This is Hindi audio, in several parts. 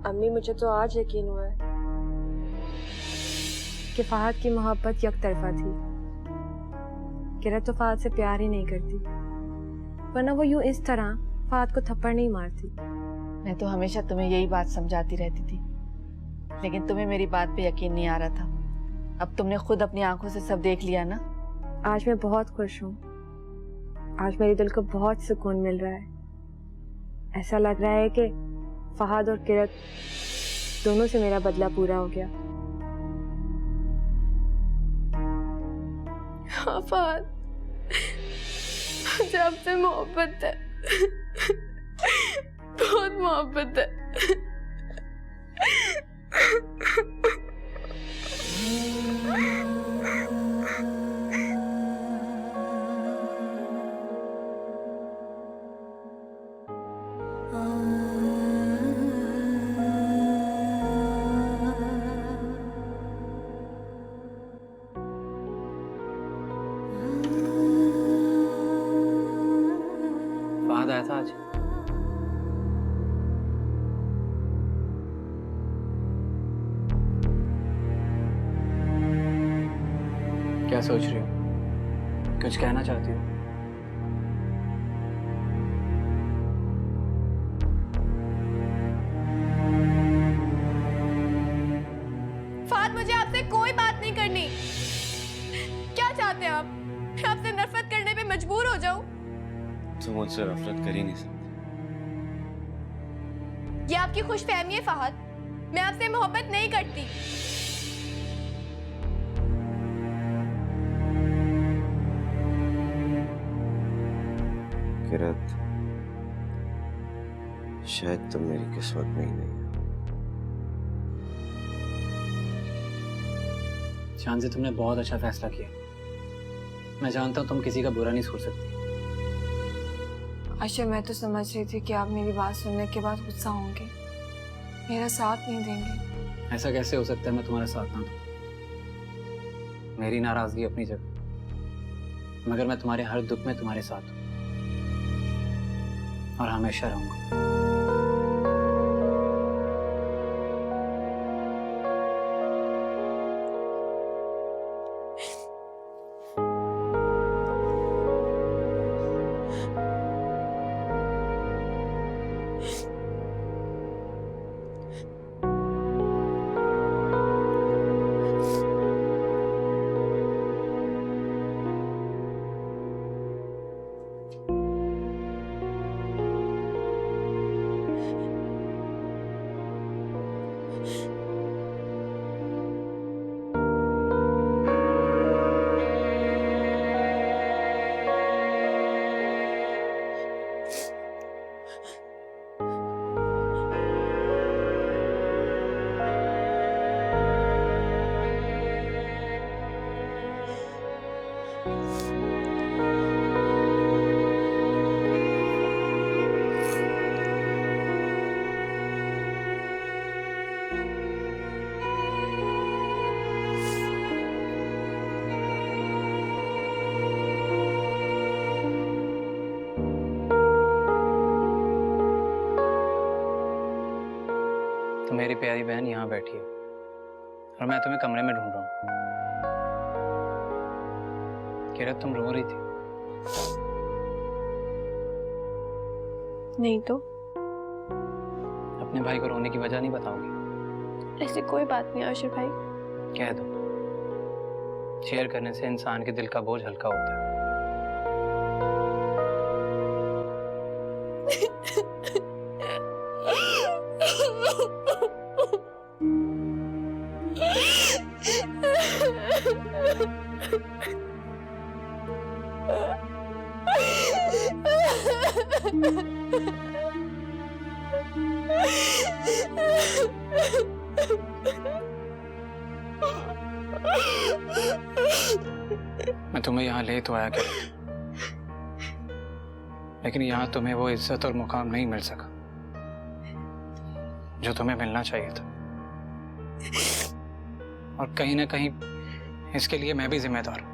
अम्मी मुझे तो आज यकीन हुआ है कि फहद की मोहब्बत एक तरफा थी। किरत तो फहद से प्यार ही नहीं करती, वरना वो यूं इस तरह फहद को थप्पड़ नहीं मारती। मैं तो हमेशा तुम्हें यही बात समझाती रहती थी, लेकिन तुम्हें मेरी बात पे यकीन नहीं आ रहा था। अब तुमने खुद अपनी आंखों से सब देख लिया ना। आज मैं बहुत खुश हूँ। आज मेरे दिल को बहुत सुकून मिल रहा है। ऐसा लग रहा है कि फहद और किरत दोनों से मेरा बदला पूरा हो गया। हाँ फहद, मुझे आपसे मोहब्बत है, बहुत मोहब्बत है। फहद आया था आज? क्या सोच रही हो? कुछ कहना चाहती हो? फहद, मुझे आपसे कोई बात नहीं करनी। क्या चाहते हैं आप? मैं आपसे नफरत करने पे मजबूर हो जाऊं? तुम मुझसे नफरत कर ही नहीं सकते। ये आपकी खुशफहमी है फहद। मैं आपसे मोहब्बत नहीं करती। किरत, शायद तुम मेरी किस्मत में ही नहीं हो। शांति, तुमने बहुत अच्छा फैसला किया। मैं जानता हूँ तुम किसी का बुरा नहीं सोच सकती। अच्छा, मैं तो समझ रही थी कि आप मेरी बात सुनने के बाद गुस्सा होंगे, मेरा साथ नहीं देंगे। ऐसा कैसे हो सकता है मैं तुम्हारा साथ ना दूं? मेरी नाराजगी अपनी जगह, मगर मैं तुम्हारे हर दुख में तुम्हारे साथ हूं और हमेशा रहूंगा। तो मेरी प्यारी बहन यहाँ बैठी है और मैं तुम्हें कमरे में ढूंढ रहा हूँ। किरत, तुम रो रही थी? नहीं तो? अपने भाई को रोने की वजह नहीं बताओगी? ऐसी कोई बात नहीं आशिर भाई। कह दो। शेयर करने से इंसान के दिल का बोझ हल्का होता है। मैं तुम्हें यहाँ ले तो आया क्या, लेकिन यहाँ तुम्हें वो इज्जत और मुकाम नहीं मिल सका जो तुम्हें मिलना चाहिए था। और कहीं ना कहीं इसके लिए मैं भी जिम्मेदार हूं।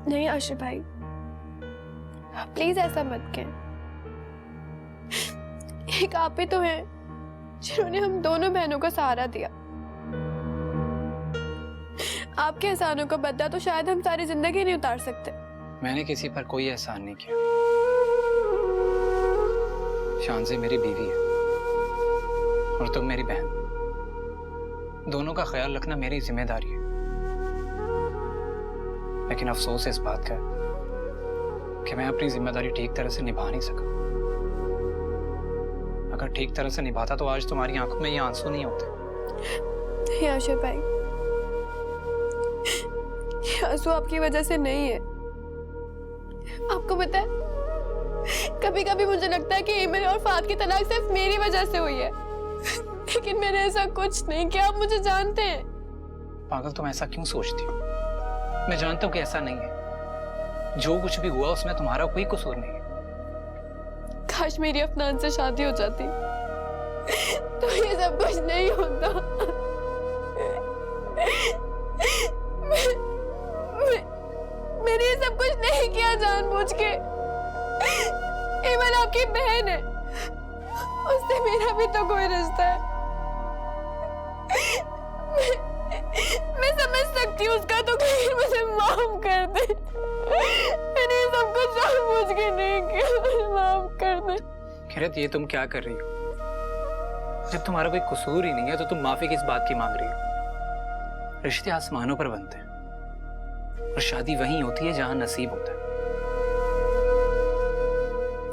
नहीं आशिर भाई, प्लीज ऐसा मत कहें। एक आप ही तो हैं जिन्होंने हम दोनों बहनों का सहारा दिया। आपके एहसानों का बदला तो शायद हम सारी जिंदगी नहीं उतार सकते। मैंने किसी पर कोई एहसान नहीं किया। शानज़े मेरी बीवी है और तुम मेरी बहन। दोनों का ख्याल रखना मेरी जिम्मेदारी है। लेकिन अफसोस इस बात का है कि मैं अपनी जिम्मेदारी ठीक तरह से निभा नहीं सका। अगर ठीक तरह से निभाता तो आज तुम्हारी आंखों में ये आंसू नहीं होते। नहीं आशिर भाई, ये आंसू आपकी वजह से नहीं है। आपको पता है, कभी कभी मुझे लगता है कि ईमन और फात की तलाक सिर्फ मेरी वजह से हुई है। लेकिन मैंने ऐसा कुछ नहीं किया, आप मुझे जानते हैं। पागल, तुम ऐसा क्यों सोचती हो? मैं जानता हूँ कि ऐसा नहीं है। जो कुछ भी हुआ उसमें तुम्हारा कोई कसूर नहीं है। काश मेरी अफनान से शादी हो जाती तो ये सब कुछ नहीं होता। मैंने ये सब कुछ नहीं किया जानबूझ के। ईमन आपकी बहन है, उससे मेरा भी तो कोई रिश्ता है। मैं समझ सकती हूँ उसका, तो कहीं मुझे माफ कर दे। मैंने ये सब कुछ जानबूझ के नहीं किया, मुझे माफ कर दे। किरत, ये तुम क्या कर रही हो? जब तुम्हारा कोई कसूर ही नहीं है तो तुम माफी किस बात की मांग रही हो? रिश्ते आसमानों पर बनते हैं और शादी वहीं होती है जहां नसीब होता है।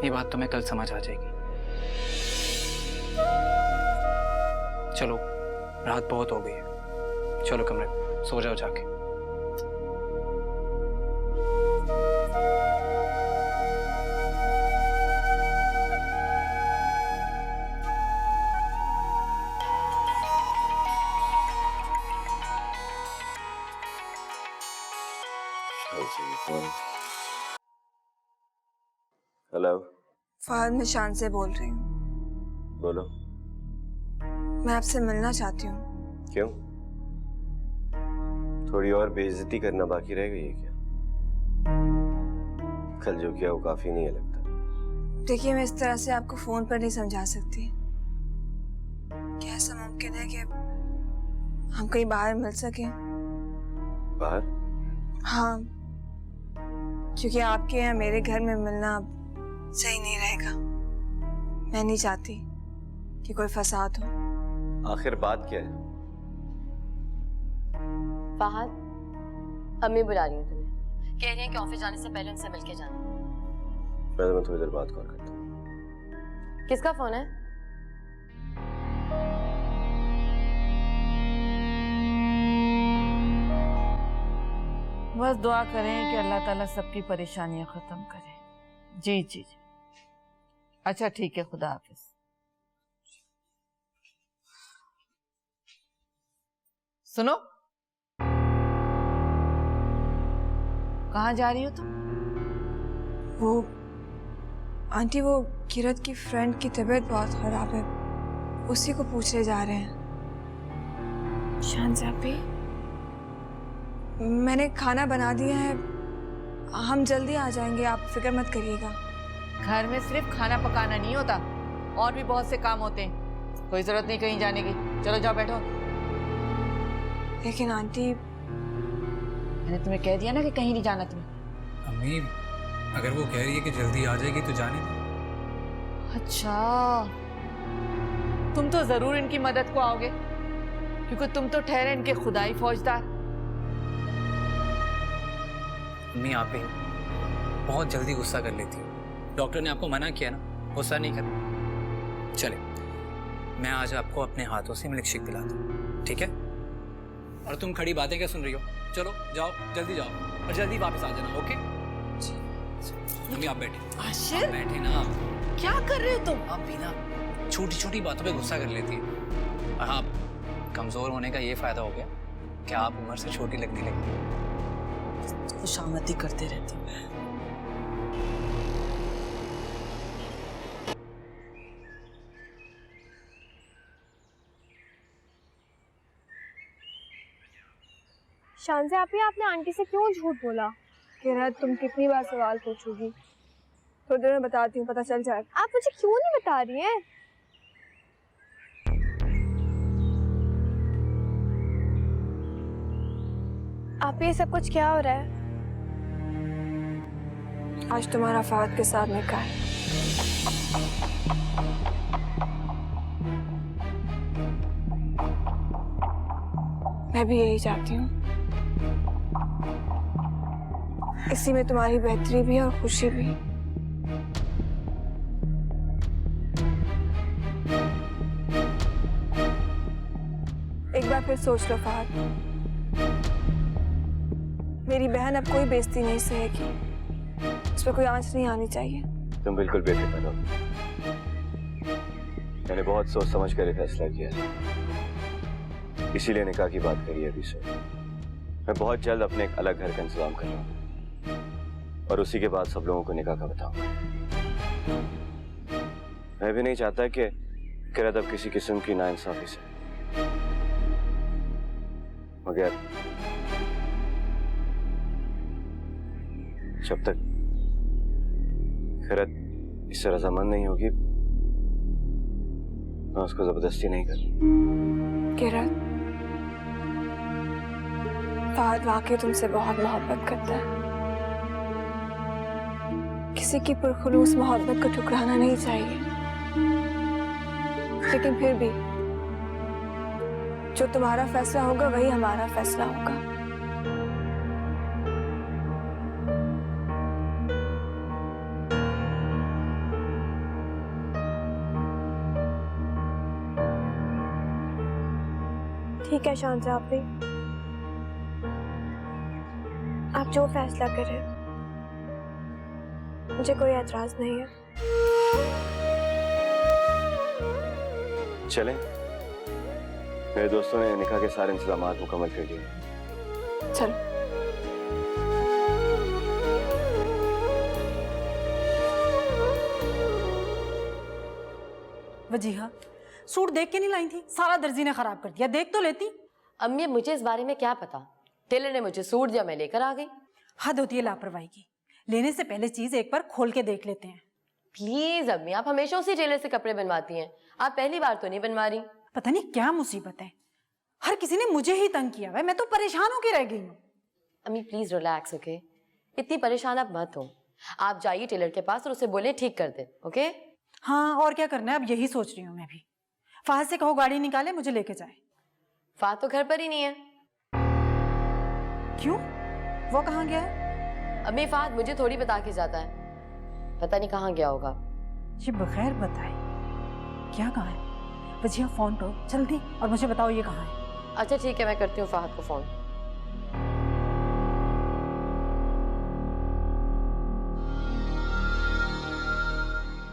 ये बात तुम्हें कल समझ आ जाएगी। चलो, रात बहुत हो गई है। चलो कमरे में सो जाओ जाके। हेलो, फहद, मैं शान से बोल रही हूँ। बोलो। मैं आपसे मिलना चाहती हूँ। क्यों? थोड़ी और बेइज्जती करना बाकी रह गई है क्या? कल जो किया वो काफी नहीं है लगता। देखिए, मैं इस तरह से आपको फोन पर नहीं समझा सकती। क्या ऐसा मुमकिन है कि हम कहीं बाहर मिल सकें? बाहर? हाँ, क्योंकि आपके या मेरे घर में मिलना सही नहीं रहेगा। मैं नहीं चाहती कि कोई फसाद हो। आखिर बात क्या है? फहद, अम्मी बुला रही हैं तुम्हें। कह रही हैं कि ऑफिस जाने से पहले उनसे मिलके जाना। मैं थोड़ी देर बात कॉल करता हूँ। किसका फोन है? बस दुआ करें कि अल्लाह ताला सबकी परेशानियां खत्म करे। जी जी जी। अच्छा ठीक है, खुदा हाफिज। सुनो, कहाँ जा रही हो तुम? वो आंटी, वो किरत की फ्रेंड की तबीयत बहुत खराब है, उसी को पूछने जा रहे हैं। शानज़ाबी, मैंने खाना बना दिया है, हम जल्दी आ जाएंगे, आप फिक्र मत करिएगा। घर में सिर्फ खाना पकाना नहीं होता, और भी बहुत से काम होते हैं। कोई जरूरत नहीं कहीं जाने की। चलो जाओ बैठो। लेकिन आंटी, मैंने तुम्हें कह दिया ना कि कहीं नहीं जाना तुम्हें। अम्मी, अगर वो कह रही है कि जल्दी आ जाएगी तो जाने दो। अच्छा, तुम तो जरूर इनकी मदद को आओगे, क्योंकि तुम तो ठहरे इनके खुदाई फौजदार। अम्मी, आप ही बहुत जल्दी गुस्सा कर लेती हो। डॉक्टर ने आपको मना किया ना, गुस्सा नहीं करना। चले, मैं आज आपको अपने हाथों से मिल्कशेक पिलाता हूँ, ठीक है? और तुम खड़ी बातें क्या सुन रही हो? चलो जाओ, जल्दी जाओ और जल्दी वापस आ जाना, ओके? अम्मी आप बैठे। आशिर, आप बैठे ना। क्या कर रहे हो तुम? आप भी ना छोटी छोटी बातों पे गुस्सा कर लेती है। और हाँ, कमजोर होने का ये फायदा हो गया कि आप उम्र से छोटी लगने लगी। खुशामदी करते रहते हो। शानज़ा, आपने आंटी से क्यों झूठ बोला? किरत, तुम कितनी बार सवाल पूछोगी? थोड़ी देर में बताती हूँ, पता चल जाएगा। आप मुझे क्यों नहीं बता रही हैं? आप ये सब कुछ क्या हो रहा है? आज तुम्हारा फहद के साथ निकाह है। मैं भी यही चाहती हूँ। इसी में तुम्हारी बेहतरी भी है और खुशी भी। एक बार फिर सोच लो फहद, मेरी बहन अब कोई बेइज्जती नहीं सहेगी, उस पर कोई आंच नहीं आनी चाहिए। तुम बिल्कुल बेफिक्र रहो। मैंने बहुत सोच समझ कर फैसला किया, इसीलिए निकाह की बात करी अभी से। मैं बहुत जल्द अपने एक अलग घर का इंतजाम कर रहा हूँ और उसी के बाद सब लोगों को निकाह का बताऊंगा। मैं भी नहीं चाहता कि किरत अब किसी किस्म की नाइंसाफी से, मगर जब तक किरत इससे रजामंद नहीं होगी, मैं उसको जबरदस्ती नहीं करूँ। किरत, फहद वाकई तुमसे बहुत मोहब्बत करता है। किसी की पुरखुलूस मोहब्बत को ठुकराना नहीं चाहिए, लेकिन फिर भी जो तुम्हारा फैसला होगा वही हमारा फैसला होगा। ठीक है शांता आपी, आप जो फैसला करें, मुझे कोई एतराज नहीं है। चलें? मेरे दोस्तों ने निकाह के सारे इंतजामात मुकम्मल कर दिए। चलो। वजीहा, सूट देख के नहीं लाई थी? सारा दर्जी ने खराब कर दिया, देख तो लेती। अम्मी मुझे इस बारे में क्या पता, टेलर ने मुझे सूट दिया, मैं लेकर आ गई। हद होती है लापरवाही की, लेने से पहले चीज एक बार खोल के देख लेते हैं। प्लीज अम्मी, आप हमेशा उसी टेलर से कपड़े बनवाती हैं, आप पहली बार तो नहीं बनवा रही। पता नहीं क्या मुसीबत है, हर किसी ने मुझे ही तंग किया है, मैं तो परेशान होके रह गई हूँ। अम्मी प्लीज रिलैक्स, ओके? इतनी परेशान आप मत हो, आप जाइए टेलर के पास और उसे बोले ठीक कर दे, ओके? हाँ, और क्या करना है, अब यही सोच रही हूँ मैं भी। फहद से कहो गाड़ी निकाले, मुझे लेके जाए। फात तो घर पर ही नहीं है। क्यों, वो कहाँ गया है? अम्मी फात मुझे थोड़ी बता के जाता है, पता नहीं कहाँ गया होगा। ये बगैर बताए क्या कहा है? वजीहा फोन करो जल्दी और मुझे बताओ ये कहाँ है। अच्छा ठीक है, मैं करती हूँ फाहद को फोन।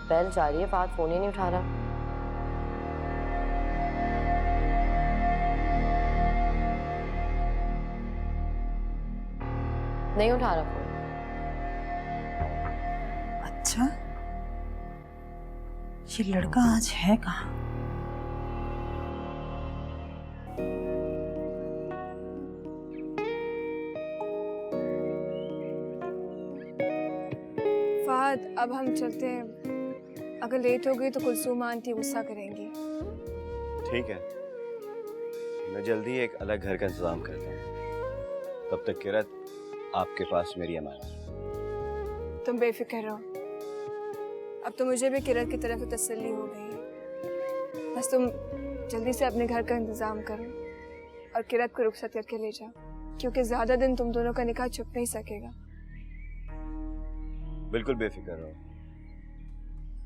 बेल जा रही है, फाहद फोन ही नहीं उठा रहा। नहीं उठा रहा फोन। अच्छा, ये लड़का आज है कहाँ? फहद, अब हम चलते हैं। अगर लेट हो गई तो कुलसूम आंटी गुस्सा करेंगी। ठीक है, मैं जल्दी एक अलग घर का इंतजाम करता हूँ। तब तक किरत आपके पास मेरी अमानत। तुम बेफिक्र रहो, अब तो मुझे भी किरत की तरफ से तसल्ली हो गई है। बस तुम जल्दी से अपने घर का इंतजाम करो और किरत को रुखसत करके ले जाओ, क्योंकि ज्यादा दिन तुम दोनों का निकाह छुप नहीं सकेगा। बिल्कुल बेफिक्र रहो,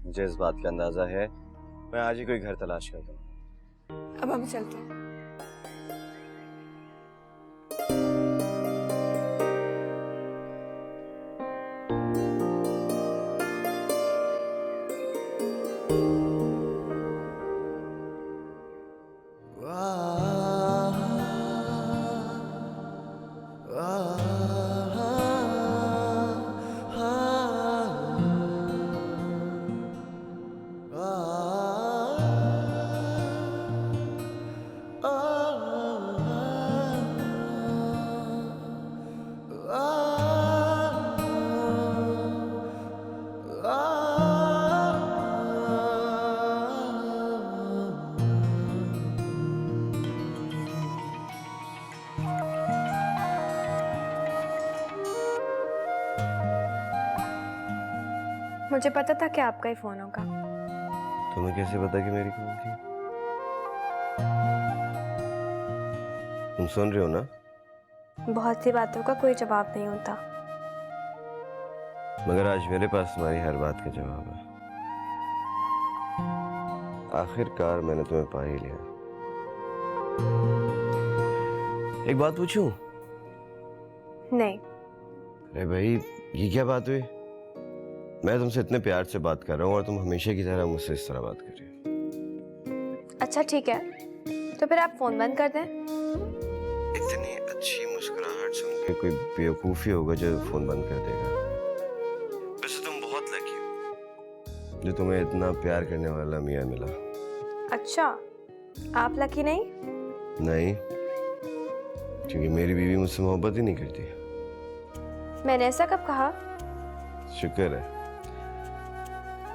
मुझे इस बात का अंदाजा है। मैं आज ही कोई घर तलाश करता हूँ। अब हम चलते हैं। Ah मुझे पता था कि आपका ही फोन होगा। तुम्हें कैसे पता कि मेरी कॉल थी? तुम सुन रहे हो ना? बहुत सी बातों का कोई जवाब नहीं होता। मगर आज मेरे पास तुम्हारी हर बात का जवाब है। आखिरकार मैंने तुम्हें पा ही लिया। एक बात पूछूं? नहीं। अरे भाई, ये क्या बात हुई? मैं तुमसे इतने प्यार से बात कर रहा हूँ और तुम हमेशा की तरह मुझसे इस तरह बात कर रही हो। अच्छा ठीक है, तो फिर आप फोन बंद कर दें। इतनी अच्छी मुस्कुराहट सुन के कोई बेवकूफी होगा जो फोन बंद कर देगा। वैसे तुम बहुत लकी हो जो तुम्हें इतना प्यार करने वाला मियाँ मिला। अच्छा, आप लकी नहीं? नहीं, क्योंकि मेरी बीवी मुझसे मोहब्बत ही नहीं करती। मैंने ऐसा कब कहा? शुक्र है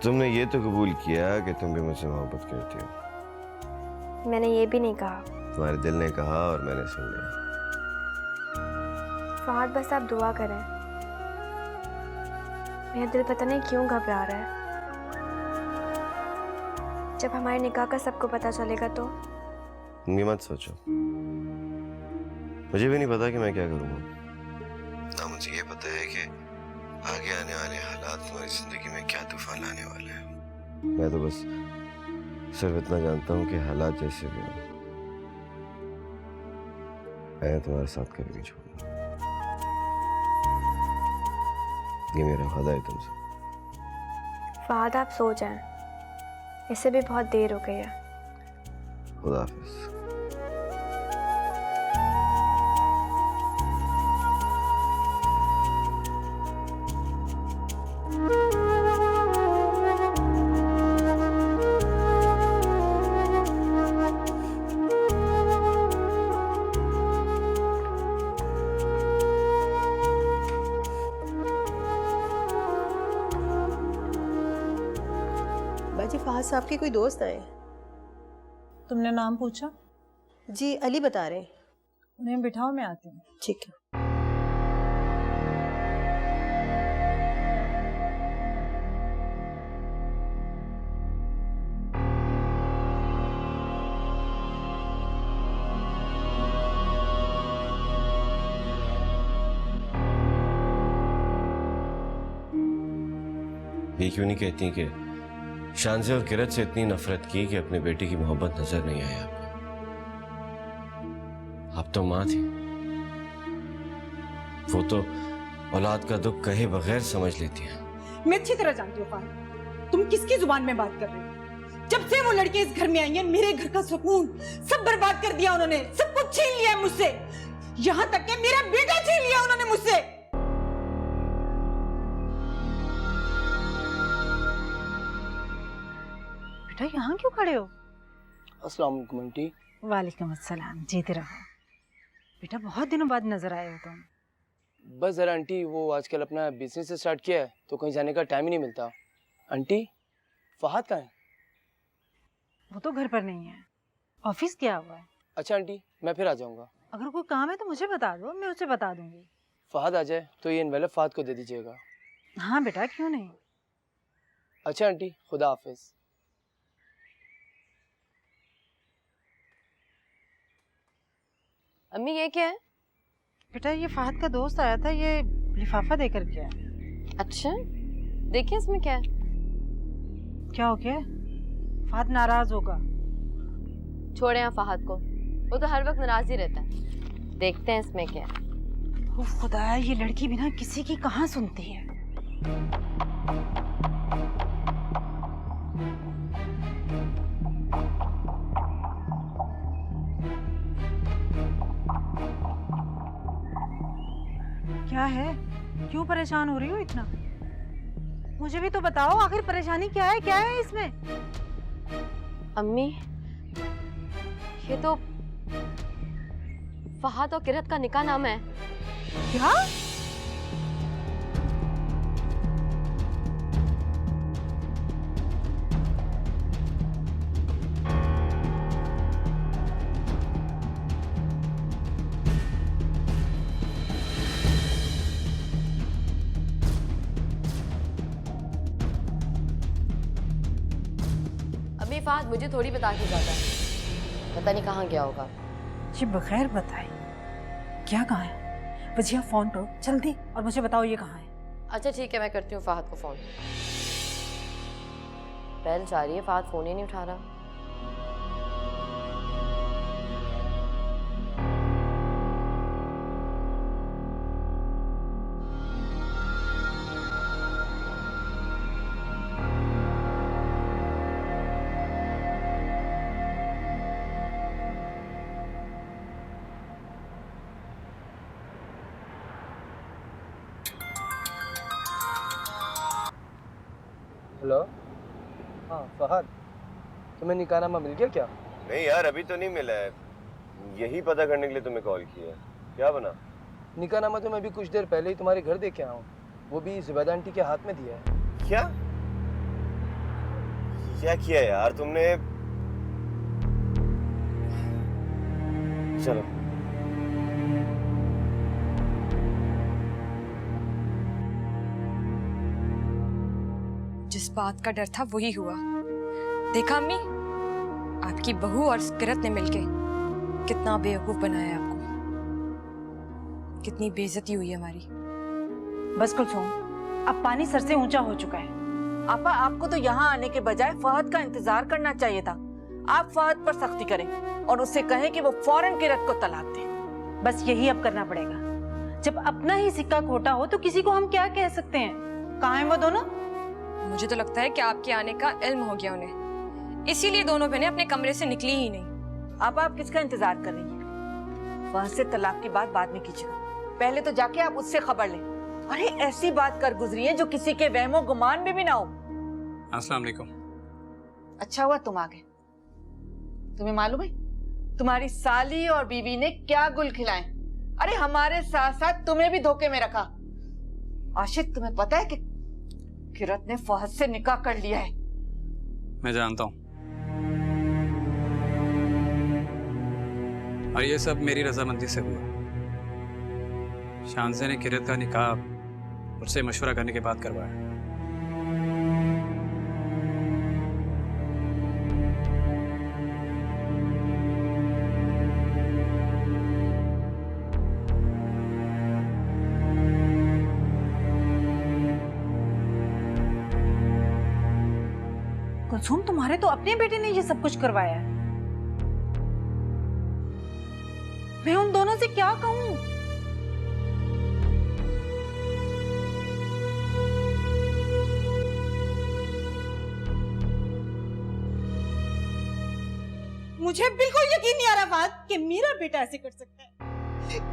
तुमने ये तो कबूल किया कि तुम भी मुझसे मोहब्बत करती हो। मैंने ये भी नहीं कहा। तुम्हारे दिल ने कहा और मैंने सुन लिया। फहद, बस आप दुआ करें। मेरा दिल पता नहीं क्यों घबरा रहा है। जब हमारे निकाह का सबको पता चलेगा तो? ये मत सोचो, मुझे भी नहीं पता कि मैं क्या करूँगा। ना मुझे ये पता है कि आगे आने वाले हालात तुम्हारी जिंदगी में क्या तूफान लाने वाले हैं। मैं तो बस सिर्फ इतना जानता हूँ कि हालात जैसे भी हों, मैं तुम्हारे साथ कभी नहीं छोड़ूंगा। ये मेरा वादा है तुमसे। फहद, आप सो जाएं, इससे भी बहुत देर हो गई है। खुदा हाफिज। बाजी, फहद साहब के कोई दोस्त आए? तुमने नाम पूछा? जी, अली बता रहे हैं। उन्हें बिठाओ, मैं आती हूँ। ठीक है। ये क्यों नहीं कहती कि शानज़े और किरत से इतनी नफरत की कि अपने बेटे की मोहब्बत नजर नहीं आई आपको? आप तो माँ थी, वो तो औलाद का दुख कहे बगैर समझ लेती है। मैं अच्छी तरह जानती हूँ फारूक, तुम किसकी जुबान में बात कर रहे हो। जब से वो लड़के इस घर में आई हैं, मेरे घर का सुकून सब बर्बाद कर दिया उन्होंने। सब कुछ छीन लिया मुझसे, यहाँ तक कि मेरा बेटा छीन लिया उन्होंने मुझसे। बेटा, यहाँ क्यों खड़े हो? अस्सलाम वालेकुम आंटी। वालेकुम अस्सलाम, जीते रहो। बेटा, बहुत दिनों बाद नजर आए हो तुम। बस जरा आंटी, वो आजकल अपना बिजनेस स्टार्ट किया है तो कहीं जाने का टाइम ही नहीं मिलता। आंटी, फहद कहाँ है? वो तो घर पर नहीं है, ऑफिस गया हुआ है। अच्छा आंटी, मैं फिर आ जाऊंगा। अगर कोई काम है तो मुझे बता दो, मैं उसे बता दूंगी। फहद आ जाए तो ये एनवेलप फहद को दे दीजिएगा। हाँ बेटा, क्यों नहीं। अच्छा आंटी, खुदा हाफिज। अम्मी, ये क्या है? बेटा, ये फहद का दोस्त आया था, ये लिफाफा देकर गया है। अच्छा, देखिए इसमें क्या है। क्या हो गया? फहद नाराज होगा। छोड़े यहाँ फहद को, वो तो हर वक्त नाराज ही रहता है। देखते हैं इसमें क्या है। ओ खुदा, ये लड़की बिना किसी की कहाँ सुनती है। क्या है? क्यों परेशान हो रही हो इतना? मुझे भी तो बताओ, आखिर परेशानी क्या है? क्या है इसमें? अम्मी, ये तो फहद और किरत का निकाह नामा है। क्या? फहद मुझे थोड़ी बता के जाता है, पता नहीं कहाँ गया होगा। ये बगैर बताए क्या कहाँ है? वजिया फोन करो जल्दी और मुझे बताओ ये कहाँ है। अच्छा ठीक है, मैं करती हूँ फहद को फोन। बेल जा रही है, फहद फोन ही नहीं उठा रहा। हेलो, हाँ फहद, तुम्हें निकाहनामा मिल गया क्या? नहीं यार, अभी तो नहीं मिला है। यही पता करने के लिए तुम्हें कॉल किया है। क्या बना? निकाहनामा तो मैं भी कुछ देर पहले ही तुम्हारे घर दे के आया हूँ, वो भी जुबैदा आंटी के हाथ में दिया है। क्या क्या किया यार तुमने? चलो जिस बात का डर था वही हुआ। देखा अम्मी, आपकी बहू और किरत ने मिलके कितना बेवकूफ बनाया आपको, कितनी बेइज्जती हुई हमारी। बस कुलसुम, अब पानी सर से ऊंचा हो चुका है। आपा, आपको तो यहाँ आने के बजाय फहद का इंतजार करना चाहिए था। आप फहद पर सख्ती करें और उससे कहें कि वो फौरन किरत को तलाक दे। बस यही अब करना पड़ेगा। जब अपना ही सिक्का खोटा हो तो किसी को हम क्या कह सकते हैं? कहाँ हैं वो दोनों? मुझे तो लगता है कि आपके आने का इल्म हो गया उन्हें, इसीलिए दोनों बहनें अपने कमरे से निकली ही नहीं। आप किसका इंतजार कर रही हैं? फहद से तलाक की बात बाद में कीजिएगा, पहले तो जाके आप उससे खबर लें। अरे ऐसी बात कर गुजरी है जो किसी के वहमो गुमान में भी ना हो। अस्सलाम वालेकुम। अच्छा हुआ तुम आ गए। तुम्हें मालूम है तुम्हारी साली और बीवी ने क्या गुल खिलाए? अरे हमारे साथ साथ तुम्हें भी धोखे में रखा। आशिक, तुम्हें पता है कि किरत ने फहद से निकाह कर लिया है? मैं जानता हूँ, और ये सब मेरी रजामंदी से हुआ। शानज़े ने किरत का निकाह मुझसे मशवरा करने के बाद करवाया। कुलसुम, तुम्हारे तो अपने बेटे ने ये सब कुछ करवाया है। मैं उन दोनों से क्या कहूं? मुझे बिल्कुल यकीन नहीं आ रहा बात कि मेरा बेटा ऐसे कर सकता है।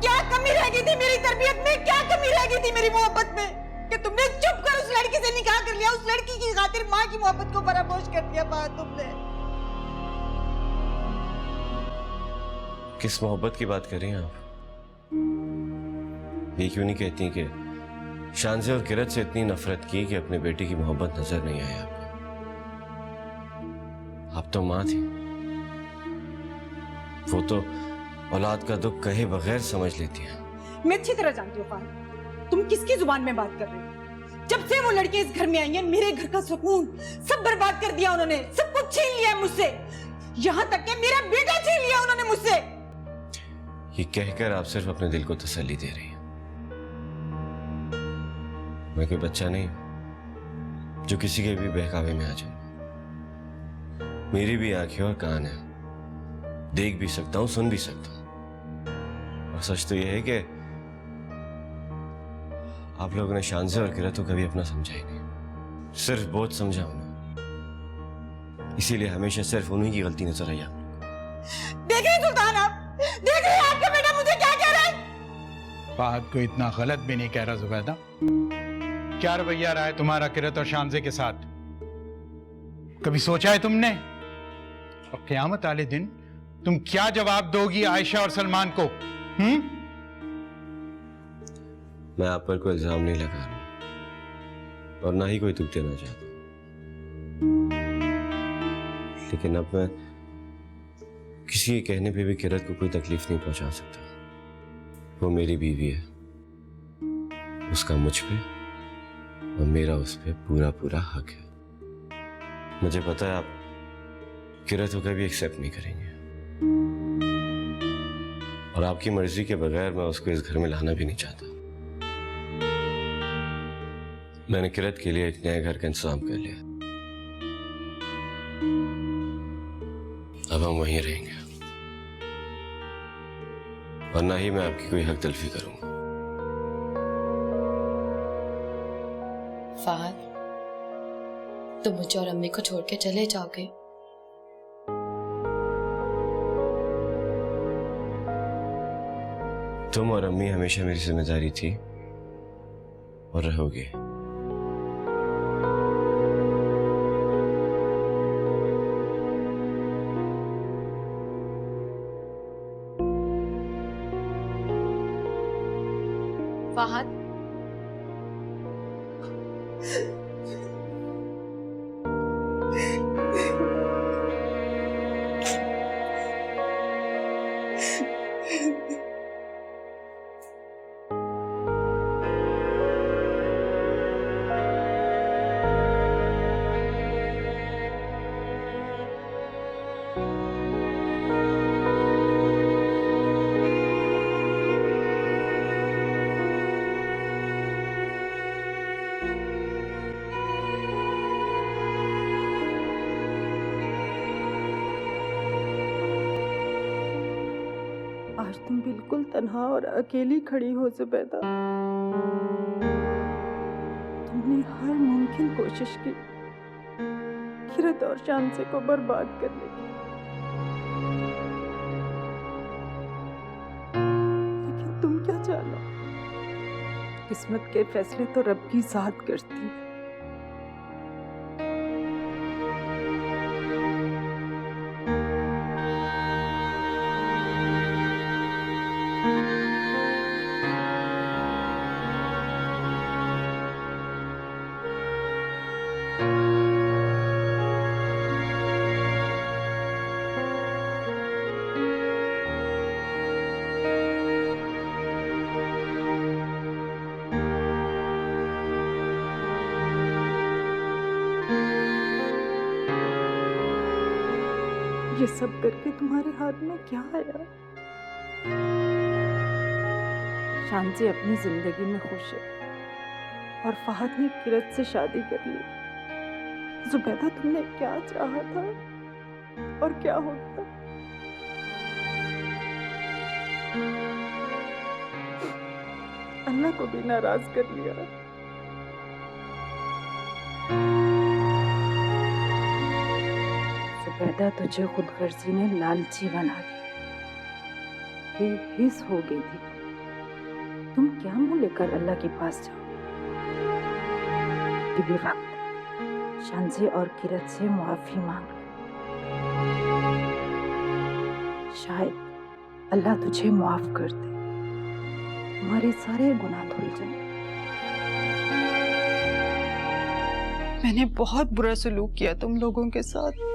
क्या कमी रह गई थी मेरी तरबियत में? क्या कमी रह गई थी मेरी मोहब्बत में कि तुमने चुप कर उस लड़की से निकाह कर लिया? उस लड़की की खातिर माँ की मोहब्बत को फरामोश कर दिया बात तुमने। किस मोहब्बत की बात कर रही हैं आप? ये क्यों नहीं कहती कि शानज़े और किरत से इतनी नफरत की कि अपने बेटे की मोहब्बत नजर नहीं आई आपको? आप तो माँ थी, वो तो औलाद का दुख कहे बगैर समझ लेती है। मैं अच्छी तरह जानती हूँ फारूक, तुम किसकी जुबान में बात कर रहे हो। जब से वो लड़के इस घर में आई हैं, मेरे घर का सुकून सब बर्बाद कर दिया उन्होंने, सब कुछ छीन लिया मुझसे, यहाँ तक कि मेरा बेटा छीन लिया उन्होंने मुझसे। ये कहकर आप सिर्फ अपने दिल को तसल्ली दे रही हैं। मैं कोई बच्चा नहीं जो किसी के भी बहकावे में आ जाऊं। मेरी भी आंखें और कान है, देख भी सकता हूं, सुन भी सकता हूं। और सच तो यह है कि आप लोगों ने शानज़े और किरत को कभी अपना समझा ही नहीं, सिर्फ बोझ समझा उन्हें। इसीलिए हमेशा सिर्फ उन्हीं की गलती नजर आई आपको। देख रहे सुल्तान, आप देख रहे हैं आपका बेटा मुझे क्या कह रहा है? फहद को इतना गलत भी नहीं कह रहा जुबैदा। क्या रवैया रहा है तुम्हारा किरत और शानज़े के साथ? कभी सोचा है तुमने? और क़यामत वाले दिन तुम क्या जवाब दोगी आयशा और सलमान को? मैं आप पर कोई इल्जाम नहीं लगा रहा और ना ही कोई दुख देना चाहता, लेकिन अब मैं किसी के कहने पे भी किरत को कोई तकलीफ नहीं पहुंचा सकता। वो मेरी बीवी है, उसका मुझ पे और मेरा उस पे पूरा पूरा हक है। मुझे पता है किरत वो कभी एक्सेप्ट नहीं करेंगे, और आपकी मर्जी के बगैर मैं उसको इस घर में लाना भी नहीं चाहता। मैंने किरत के लिए एक नए घर का इंतजाम कर लिया। अब हम वहीं रहेंगे और ना ही मैं आपकी कोई हक तलफी करूंगा। फहद, तुम मुझे और अम्मी को छोड़ के चले जाओगे? तुम और अम्मी हमेशा मेरी जिम्मेदारी थी और रहोगे। फहद, आज तुम बिल्कुल तन्हा और अकेली खड़ी हो ज़ुबैदा। तुमने हर मुमकिन कोशिश की किरत और शांसे को बर्बाद करने की, लेकिन तुम क्या जानो, किस्मत के फैसले तो रब की ज़ात करती है। ये सब करके तुम्हारे हाथ में क्या आया? शांति अपनी जिंदगी में खुश है और फहद ने किरत से शादी कर ली। ज़ुबैदा, तुमने क्या चाहा था और क्या हो गया? अल्लाह को भी नाराज कर लिया। ज़ुबैदा, तुझे खुद गर्जी ने लालची बना दिया, बेहिस हो गई थी। तुम क्या मुंह लेकर अल्लाह के पास जाओ? ये वक्त शांजे और किरत से मुआफी मांग लो, शायद अल्लाह तुझे माफ कर दे, तुम्हारे सारे गुनाह धुल जाए। मैंने बहुत बुरा सलूक किया तुम लोगों के साथ।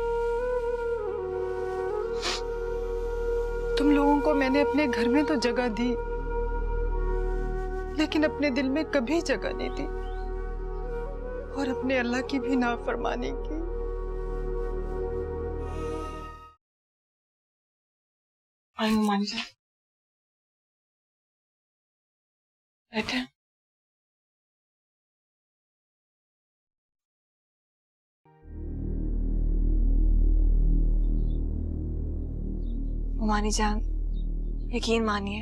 तुम लोगों को मैंने अपने घर में तो जगह दी, लेकिन अपने दिल में कभी जगह नहीं दी, और अपने अल्लाह की भी नाफरमानी की। बैठे। मानी जान, यकीन मानिए,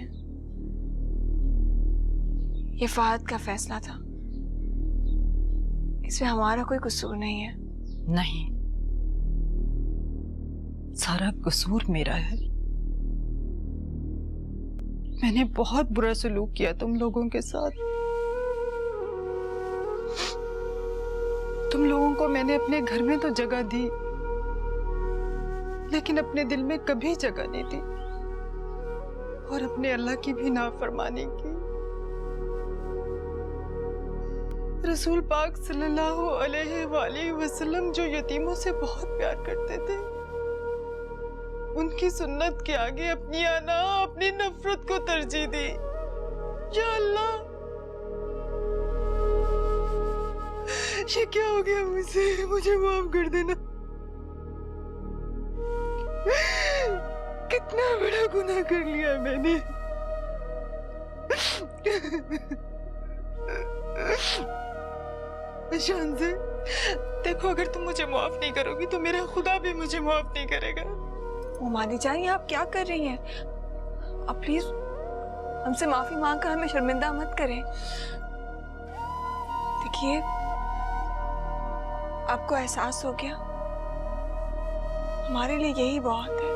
ये फहद का फैसला था, इसमें हमारा कोई कसूर नहीं है। नहीं, सारा कसूर मेरा है। मैंने बहुत बुरा सलूक किया तुम लोगों के साथ। तुम लोगों को मैंने अपने घर में तो जगह दी, लेकिन अपने दिल में कभी जगह नहीं दी, और अपने अल्लाह की भी नाफरमानी की। रसूल पाक सल्लल्लाहु अलैहि वसल्लम जो यतीमों से बहुत प्यार करते थे, उनकी सुन्नत के आगे अपनी आना, अपनी नफरत को तरजीह दी। या अल्लाह, ये क्या हो गया मुझसे? मुझे माफ कर देना। गुनाह कर लिया मैंने? शान से देखो, अगर तुम मुझे माफ नहीं करोगी तो मेरा खुदा भी मुझे माफ नहीं करेगा। उमानी जान, ये आप क्या कर रही हैं? आप प्लीज हमसे माफी मांगकर हमें शर्मिंदा मत करें। देखिए, आपको एहसास हो गया, हमारे लिए यही बहुत है।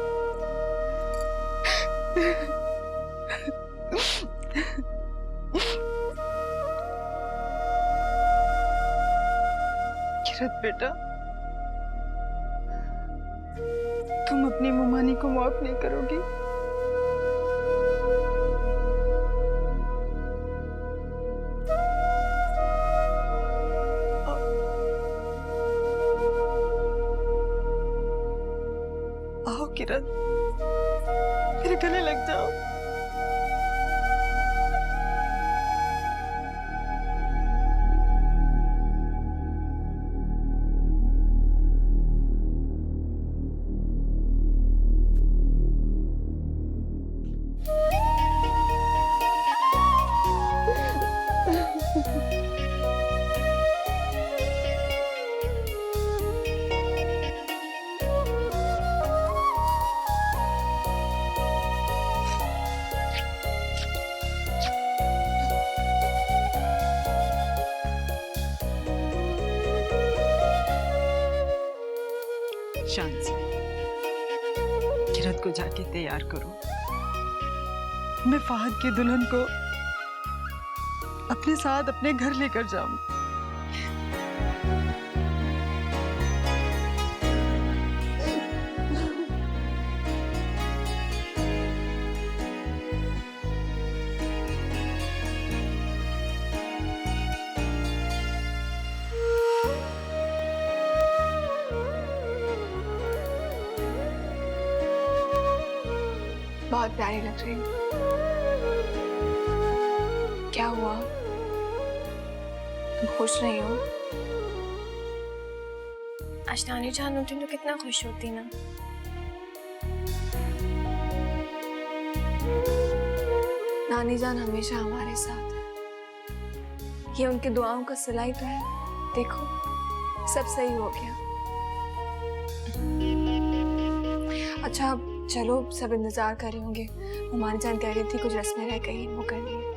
किरत बेटा, तुम अपनी मुमानी को माफ नहीं करोगी? आओ किरण, मेरे गले लग जाओ। शांत से किरत को जाके तैयार करो। मैं फहद की दुल्हन को अपने साथ अपने घर लेकर जाऊं। बहुत प्यारी लग रही हो। क्या हुआ, तुम खुश नहीं हो? आज नानी जान होती तो कितना खुश होती ना। नानी जान हमेशा हमारे साथ है, ये उनकी दुआओं का सिलाई तो है। देखो, सब सही हो गया। अच्छा, चलो, सब इंतजार कर रहे होंगे। उमानी जान कह रही थी कुछ रस्में रह गई, वो करनी है।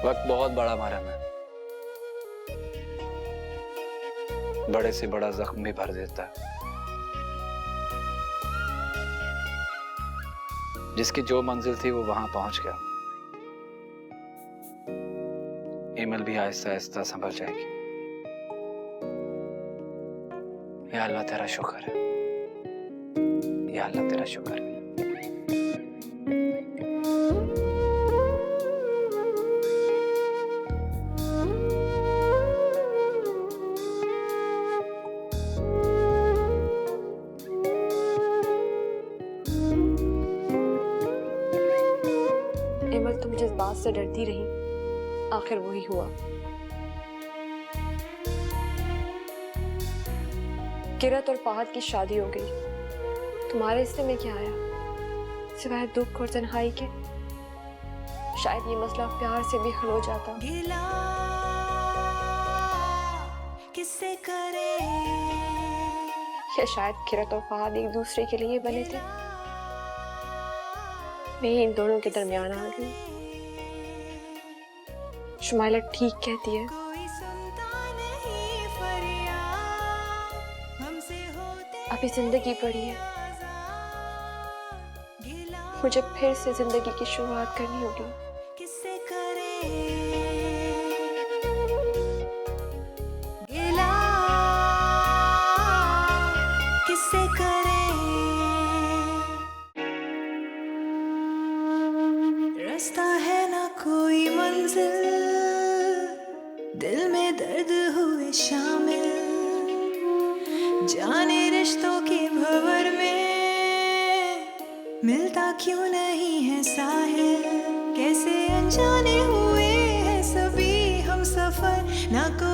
वक्त बहुत बड़ा मरहम है, बड़े से बड़ा जख्म भी भर देता है। जिसकी जो मंजिल थी वो वहां पहुंच गया। इमल भी आहिस्ता आहिस्ता संभल जाएगी। या अल्लाह तेरा शुक्र है, या अल्लाह तेरा शुक्र है। तुम जिस बात से डरती रही, आखिर वही हुआ। किरत और फहद की शादी हो गई। तुम्हारे हिस्से में क्या आया सिवाय दुख और तन्हाई के? शायद ये मसला प्यार से भी हल हो जाता। किससे करे? या शायद किरत और फहद एक दूसरे के लिए बने थे। मैं इन दोनों के दरमियान आ गई। शुमाइला ठीक कहती है, अभी जिंदगी पड़ी है, मुझे फिर से जिंदगी की शुरुआत करनी होगी। दिल में दर्द हुए शामिल, जाने रिश्तों के भंवर में मिलता क्यों नहीं है साहिल। कैसे अनजाने हुए हैं सभी हम सफर, ना कोई